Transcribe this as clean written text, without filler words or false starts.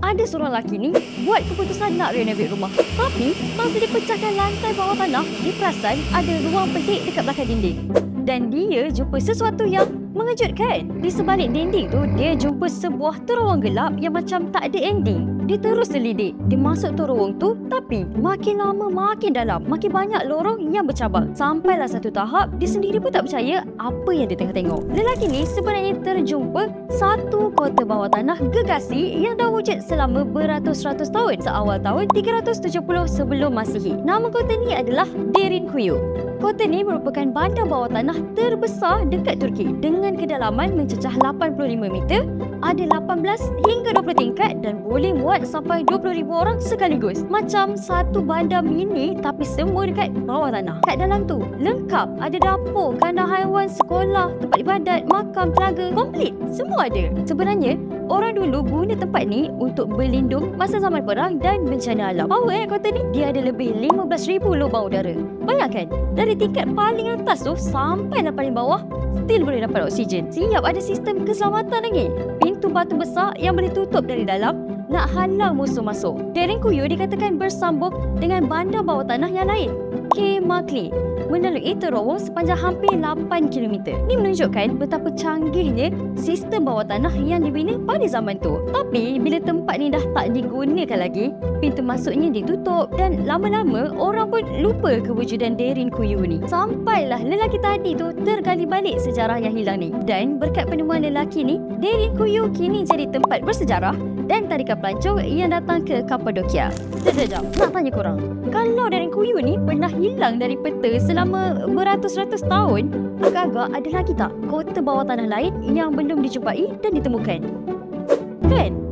ada seorang lelaki ni buat keputusan nak renovate rumah. Tapi masa dia pecahkan lantai bawah tanah, dia perasan ada ruang pelik dekat belakang dinding. Dan dia jumpa sesuatu yang mengejutkan. Di sebalik dinding tu, dia jumpa sebuah terowong gelap yang macam tak ada ending. Dia terus selidik. Dia masuk terowong tu, tapi makin lama makin dalam. Makin banyak lorong yang bercabang. Sampailah satu tahap, dia sendiri pun tak percaya apa yang dia tengah tengok. Lelaki ni sebenarnya terjumpa satu kota bawah tanah gegasi yang dah wujud selama beratus-ratus tahun. Seawal tahun 370 sebelum Masihi. Nama kota ni adalah Derinkuyu. Kota ni merupakan bandar bawah tanah terbesar dekat Turki dengan kedalaman mencecah 85 meter, ada 18 hingga 20 tingkat dan boleh muat sampai 20,000 orang sekaligus. Macam satu bandar mini tapi semua dekat bawah tanah. Kat dalam tu lengkap, ada dapur, kandang haiwan, sekolah, tempat ibadat, makam, telaga, komplit, semua ada. Sebenarnya orang dulu guna tempat ni untuk berlindung masa zaman perang dan bencana alam. Power kota ni, dia ada lebih 15,000 lubang udara. Bayangkan, dari tingkat paling atas tu sampai paling bawah, still boleh dapat oksigen. Siap ada sistem keselamatan lagi. Pintu batu besar yang boleh tutup dari dalam nak halang musuh masuk. Derinkuyu dikatakan bersambung dengan bandar bawah tanah yang lain, Kemakli, melalui terowong sepanjang hampir 8 km. Ini menunjukkan betapa canggihnya sistem bawah tanah yang dibina pada zaman tu. Tapi bila tempat ni dah tak digunakan lagi, pintu masuknya ditutup dan lama-lama orang pun lupa kewujudan Derinkuyu ni. Sampailah lelaki tadi tu tergali balik sejarah yang hilang ni. Dan berkat penemuan lelaki ni, Derinkuyu kini jadi tempat bersejarah dan tarikan pelancong yang datang ke Kapadokia. Sekejap, nak tanya korang, kalau Derinkuyu ni pernah hilang dari peta selama beratus-ratus tahun, agak-agak ada lagi tak kota bawah tanah lain yang belum dijumpai dan ditemukan? Kan?